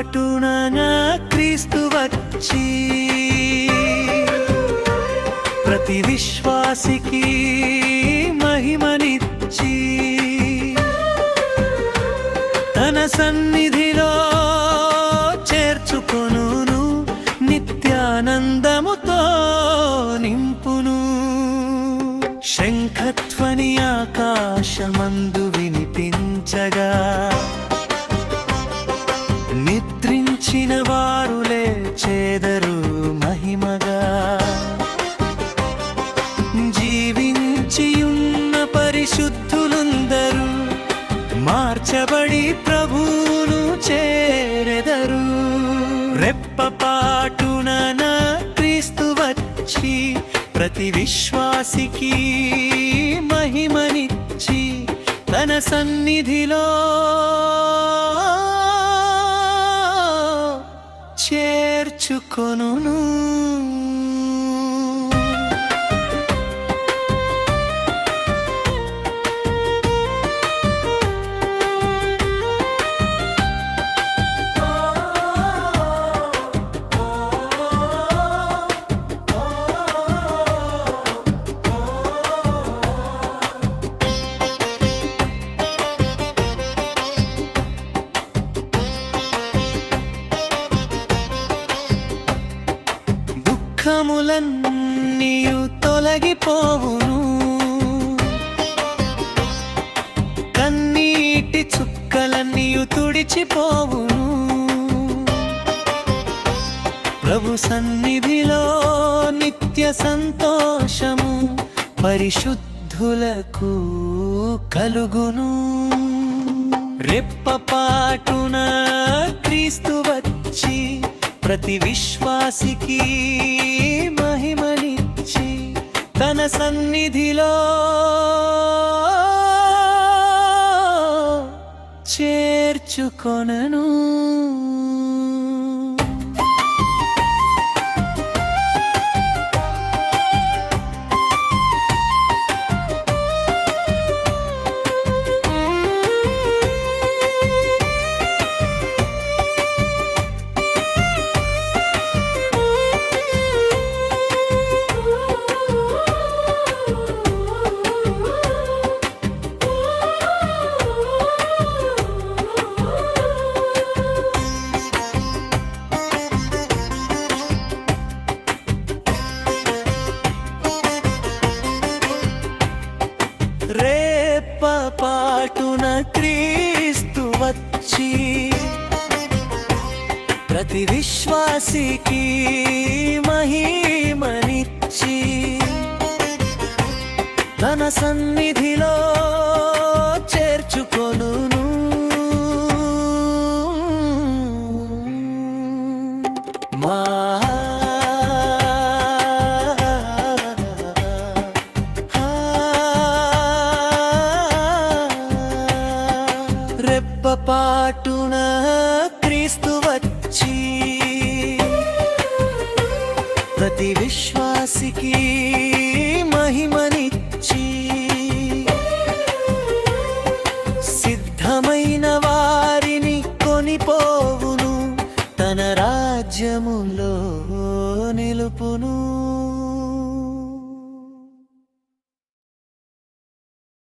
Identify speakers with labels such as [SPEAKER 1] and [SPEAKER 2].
[SPEAKER 1] పాటున క్రీస్తు వచ్చి ప్రతి విశ్వాసికి మహిమనిచ్చి తన సన్నిధిలో చేర్చుకొనును, నిత్యానందముతో నింపును. శంఖధ్వని ఆకాశమందు వినిపించగా నిద్రించిన వారు లేచెదరు మహిమగా. జీవించియున్న పరిశుద్ధులందరూ మార్చబడి ప్రభువును చేరెదరు. రెప్పపాటున క్రీస్తు వచ్చి ప్రతి విశ్వాసికి మహిమనిచ్చి తన సన్నిధిలో చేర్చుకొనును. దుఃఖములన్నీయు తొలగిపోవును, కన్నీటి చుక్కలన్నీయు తుడిచిపోవును. ప్రభు సన్నిధిలో నిత్య సంతోషము పరిశుద్ధులకు కలుగును. రెప్పపాటున క్రీస్తు వచ్చి ప్రతి విశ్వాసికి మహిమనిచ్చి తన సన్నిధిలో చేర్చుకొనను. రెప్పపాటున క్రీస్తు వచ్చి ప్రతి విశ్వాసికి మహిమనిచ్చి తన సన్నిధిలో చేర్చుకొనును. రెప్పపాటున క్రీస్తు వచ్చి ప్రతి విశ్వాసికి మహిమనిచ్చి సిద్ధమైన వారిని కొనిపోవును, తన రాజ్యములో నిలుపును.